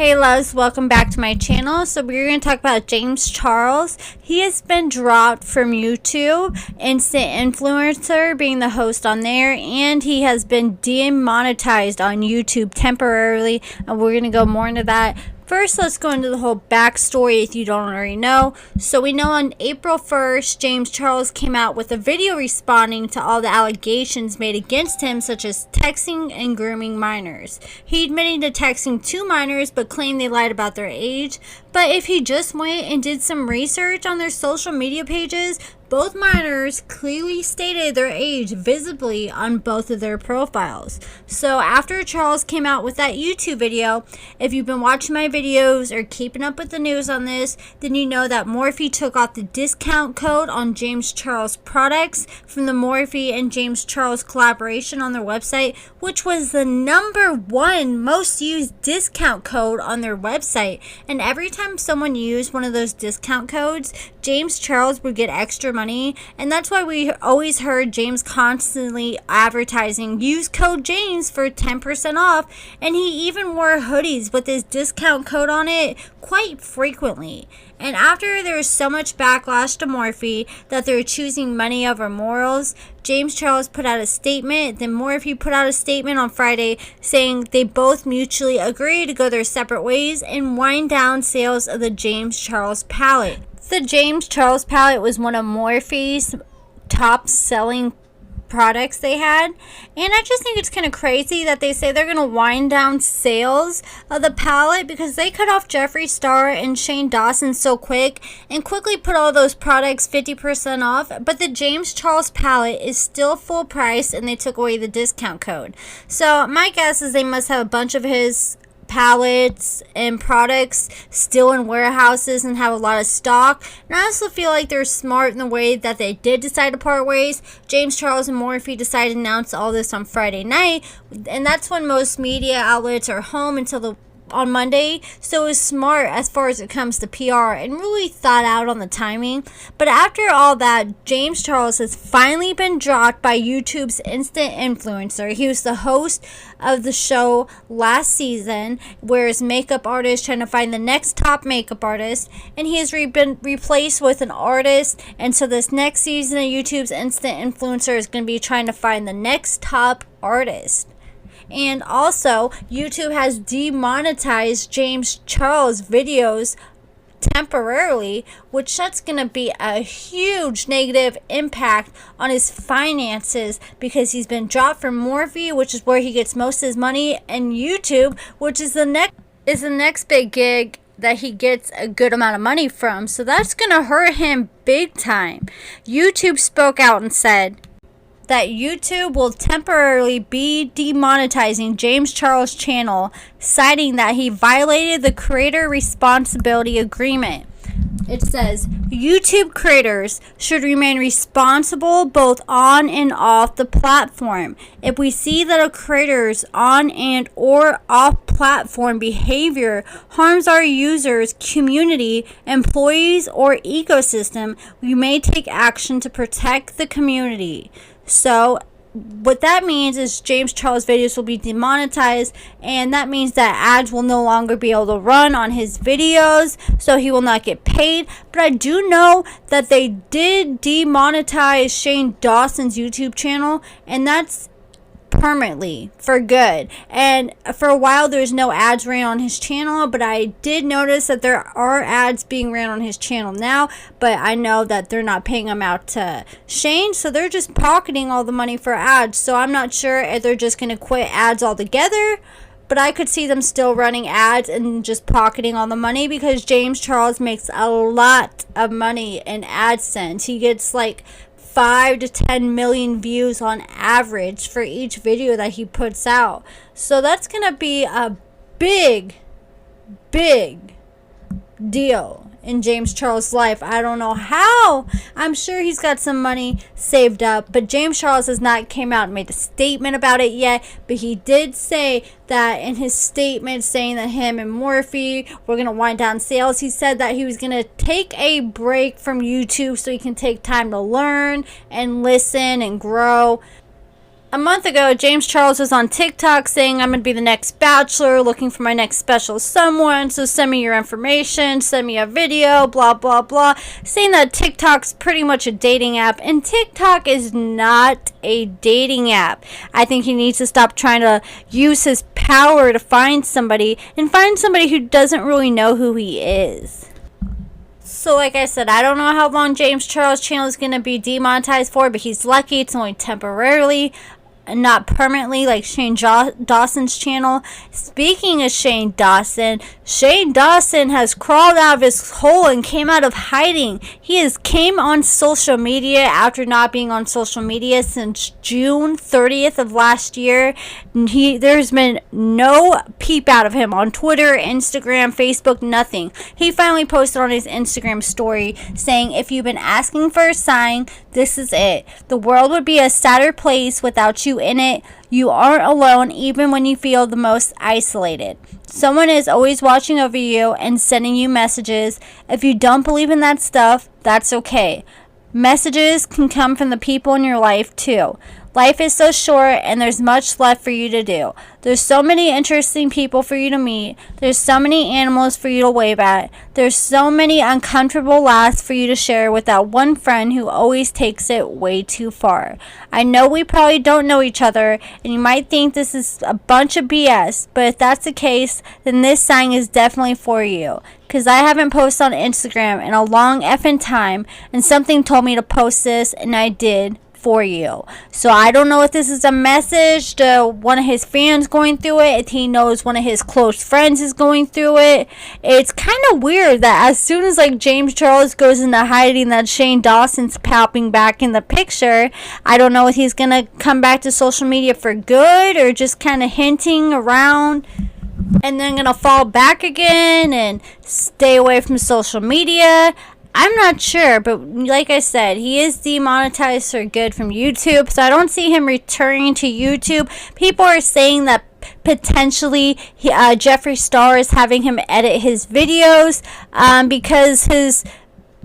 Hey loves, welcome back to my channel. So we're going to talk about James Charles. He has been dropped from YouTube, instant influencer, being the host on there, and he has been demonetized on YouTube temporarily, and we're going to go more into that. First, let's go into the whole backstory if you don't already know. So we know on April 1st, James Charles came out with a video responding to all the allegations made against him, such as texting and grooming minors. He admitted to texting 2 minors, but claimed they lied about their age. But if he just went and did some research on their social media pages, both minors clearly stated their age visibly on both of their profiles. So after Charles came out with that YouTube video, if you've been watching my videos or keeping up with the news on this, then you know that Morphe took off the discount code on James Charles products from the Morphe and James Charles collaboration on their website, which was the #1 most used discount code on their website. And every time someone used one of those discount codes, James Charles would get extra money, and that's why we always heard James constantly advertising, use code James for 10% off, and he even wore hoodies with his discount code on it quite frequently. And after there was so much backlash to Morphe that they were choosing money over morals, James Charles put out a statement. Then Morphe put out a statement on Friday saying they both mutually agree to go their separate ways and wind down sales of the James Charles palette. The James Charles palette was one of Morphe's top selling products they had, and I just think it's kind of crazy that they say they're going to wind down sales of the palette because they cut off Jeffree Star and Shane Dawson so quick and quickly put all those products 50% off, but the James Charles palette is still full price and they took away the discount code. So my guess is they must have a bunch of his palettes and products still in warehouses and have a lot of stock. And I also feel like they're smart in the way that they did decide to part ways. James Charles and Morphe decided to announce all this on Friday night, and that's when most media outlets are home until on Monday, so it was smart as far as it comes to PR and really thought out on the timing. But after all that, James Charles has finally been dropped by YouTube's instant influencer. He was the host of the show last season, where his makeup artist trying to find the next top makeup artist, and he has been replaced with an artist. And so this next season of YouTube's instant influencer is going to be trying to find the next top artist. And also, YouTube has demonetized James Charles videos temporarily, which that's going to be a huge negative impact on his finances because he's been dropped from Morphe, which is where he gets most of his money, and YouTube, which is the next big gig that he gets a good amount of money from. So that's going to hurt him big time. YouTube spoke out and said that YouTube will temporarily be demonetizing James Charles' channel, citing that he violated the Creator Responsibility Agreement. It says, YouTube creators should remain responsible both on and off the platform. If we see that a creator's on and or off platform behavior harms our users, community, employees, or ecosystem, we may take action to protect the community. So what that means is James Charles videos will be demonetized, and that means that ads will no longer be able to run on his videos, so he will not get paid. But I do know that they did demonetize Shane Dawson's YouTube channel, and that's permanently for good. And for a while there's no ads ran on his channel, but I did notice that there are ads being ran on his channel now, but I know that they're not paying them out to Shane, so they're just pocketing all the money for ads. So I'm not sure if they're just going to quit ads altogether, but I could see them still running ads and just pocketing all the money because James Charles makes a lot of money in AdSense. He gets like 5 to 10 million views on average for each video that he puts out. So that's going to be a big deal in James Charles' life. I don't know how. I'm sure he's got some money saved up, but James Charles has not came out and made a statement about it yet, but he did say that in his statement, saying that him and Morphe were going to wind down sales. He said that he was going to take a break from YouTube so he can take time to learn and listen and grow. A month ago, James Charles was on TikTok saying, I'm going to be the next bachelor, looking for my next special someone, so send me your information, send me a video, blah, blah, blah, saying that TikTok's pretty much a dating app, and TikTok is not a dating app. I think he needs to stop trying to use his power to find somebody, and find somebody who doesn't really know who he is. So like I said, I don't know how long James Charles' channel is going to be demonetized for, but he's lucky it's only temporarily, and not permanently like Shane Dawson's channel. Speaking of Shane Dawson has crawled out of his hole and came out of hiding. He came on social media after not being on social media since June 30th of last year. There's been no peep out of him on Twitter, Instagram, Facebook, nothing. He finally posted on his Instagram story saying, if you've been asking for a sign, this is it. The world would be a sadder place without you in it. You aren't alone even when you feel the most isolated. Someone is always watching over you and sending you messages. If you don't believe in that stuff, that's okay. Messages can come from the people in your life too. Life is so short and there's much left for you to do. There's so many interesting people for you to meet. There's so many animals for you to wave at. There's so many uncomfortable laughs for you to share with that one friend who always takes it way too far. I know we probably don't know each other and you might think this is a bunch of BS, but if that's the case, then this sign is definitely for you. Because I haven't posted on Instagram in a long effing time and something told me to post this and I did for you. So I don't know if this is a message to one of his fans going through it, if he knows one of his close friends is going through it. It's kind of weird that as soon as like James Charles goes into hiding, that Shane Dawson's popping back in the picture. I don't know if he's gonna come back to social media for good or just kind of hinting around and then gonna fall back again and stay away from social media. I'm not sure, but like I said, he is demonetized for good from YouTube, so I don't see him returning to YouTube. People are saying that potentially Jeffree Star is having him edit his videos because his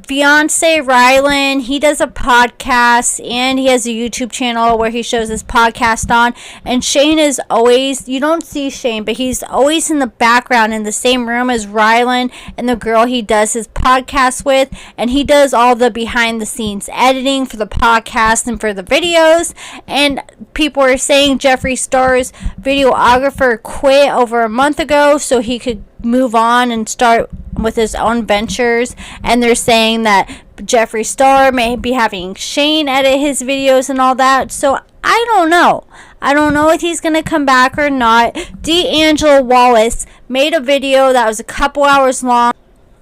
fiance Rylan, he does a podcast and he has a YouTube channel where he shows his podcast on, and Shane is always, you don't see Shane, but he's always in the background in the same room as Rylan and the girl he does his podcast with, and he does all the behind the scenes editing for the podcast and for the videos. And people are saying Jeffree Star's videographer quit over a month ago so he could move on and start with his own ventures, and they're saying that Jeffree Star may be having Shane edit his videos and all that. So I don't know if he's gonna come back or not. D'Angelo Wallace made a video that was a couple hours long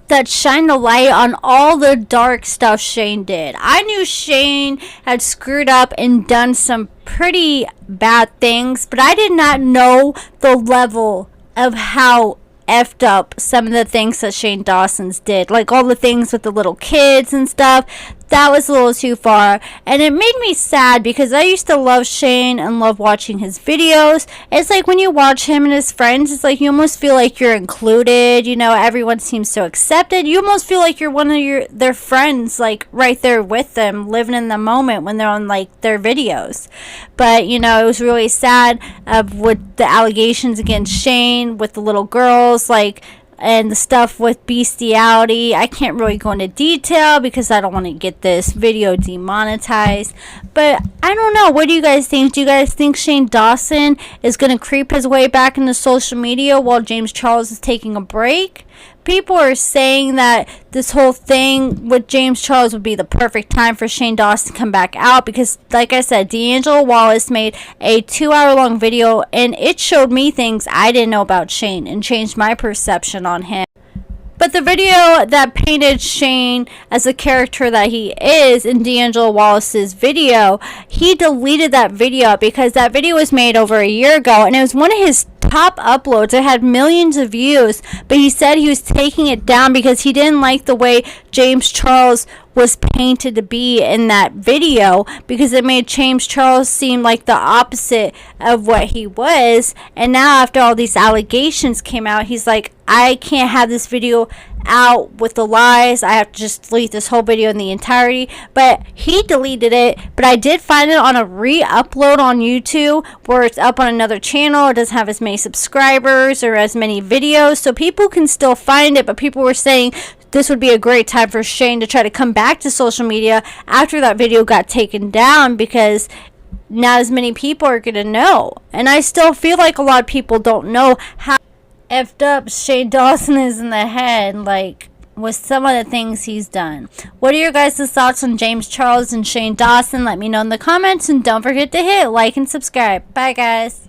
that shined a light on all the dark stuff Shane did. I knew Shane had screwed up and done some pretty bad things, but I did not know the level of how effed up some of the things that Shane Dawson's did, like all the things with the little kids and stuff. That was a little too far, and it made me sad because I used to love Shane and love watching his videos. It's like when you watch him and his friends, it's like you almost feel like you're included, you know, everyone seems so accepted. You almost feel like you're one of their friends, like right there with them, living in the moment when they're on like their videos. But you know, it was really sad with the allegations against Shane with the little girls, like, and the stuff with bestiality. I can't really go into detail because I don't want to get this video demonetized. But I don't know. What do you guys think? Do you guys think Shane Dawson is going to creep his way back into social media while James Charles is taking a break? People are saying that this whole thing with James Charles would be the perfect time for Shane Dawson to come back out because, like I said, D'Angelo Wallace made a 2-hour-long video and it showed me things I didn't know about Shane and changed my perception on him. But the video that painted Shane as the character that he is in D'Angelo Wallace's video, he deleted that video because that video was made over a year ago and it was one of his top uploads. It had millions of views, but he said he was taking it down because he didn't like the way James Charles was painted to be in that video, because it made James Charles seem like the opposite of what he was. And now after all these allegations came out, he's like, I can't have this video out with the lies. I have to just delete this whole video in the entirety. But he deleted it, but I did find it on a re-upload on YouTube, where it's up on another channel. It doesn't have as many subscribers or as many videos, so people can still find it. But people were saying this would be a great time for Shane to try to come back to social media after that video got taken down, because not as many people are going to know. And I still feel like a lot of people don't know how effed up Shane Dawson is in the head, like, with some of the things he's done. What are your guys' thoughts on James Charles and Shane Dawson? Let me know in the comments, and don't forget to hit like and subscribe. Bye, guys.